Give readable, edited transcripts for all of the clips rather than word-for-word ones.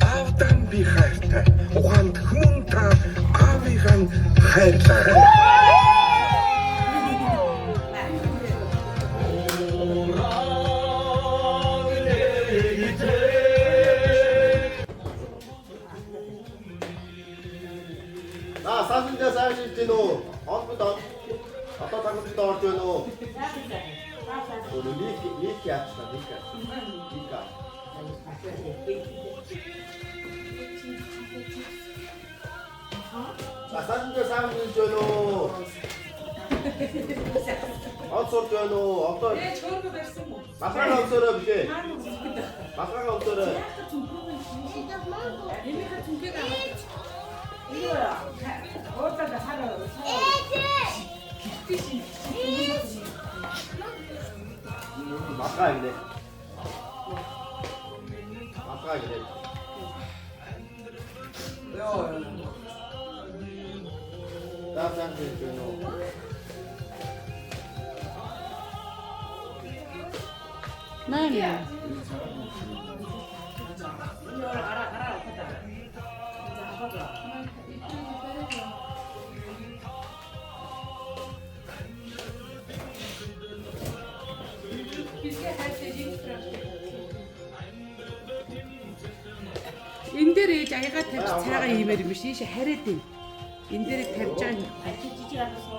Авдан би хайртай. Ухаанд хүмүүн та аавыгаа хайрлаарай. байна уу? Хоолбод одоо тагнад орж байна уу? Лик яачна лик. Асанж саамж байна уу? Онцорж байна уу? Одоо чөөргө барьсан мó. масрага онцороо бишээ. Масрага онцороо. Эмээхэ түнхэг аваад. Ийоо. Оотаа хараа. Масрага ингэ. Масрага ингэ. Йоо. Таасанж байна уу? 나는 알아. энэ дээр аяга тавьж цаагаа иймэр юм шиш хариад ин. Энэ дээр тавьж байгаа жижиг авсан.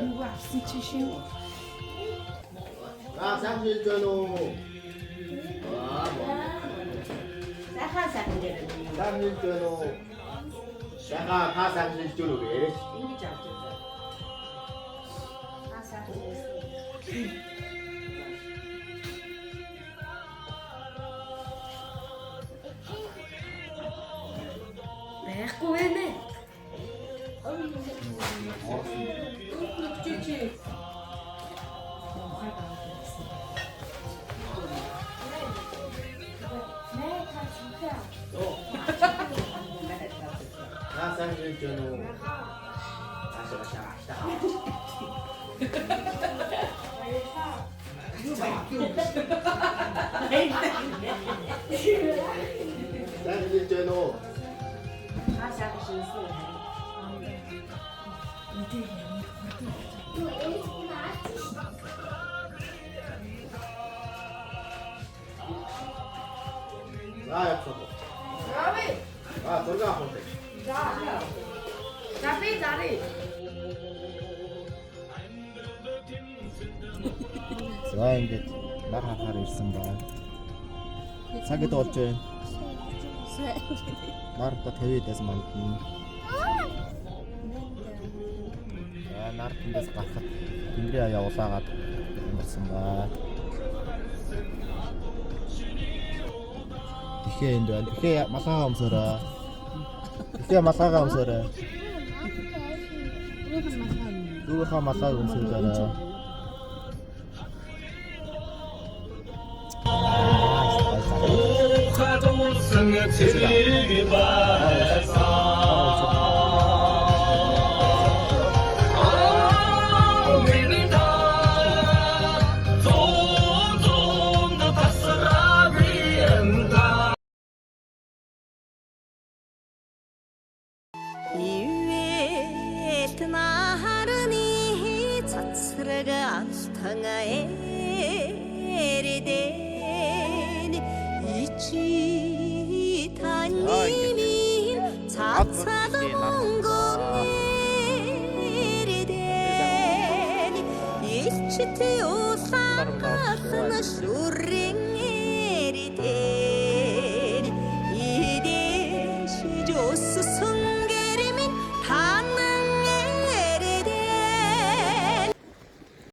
нөгөө авсан чи шин. Таасанж байна уу? Сайхан сайхан дээр. Таасанж байна уу? Шага таасанж байна уу гэж. Ингэж авч байгаа. Сайхан. Байхгүй байна. Чичи. Таасанж байна уу? Таасанж байна уу? Яах вэ? Зураг авах үү? Зари. За ингээд нар хахаар ирсэн байна. Цагт болж байна. Нар та 50-аас мандна. Нар тэндээс гарахад тэнгэрийн аяа улаагаад ирсэн байна. Ихээ энд байна. Ихээ малгайгаа өмсөөрэй. Ихээ малгайгаа өмсөөрэй. Дүүхээ малгайгаа өмсөөрэй. Чити усаахна шүрэн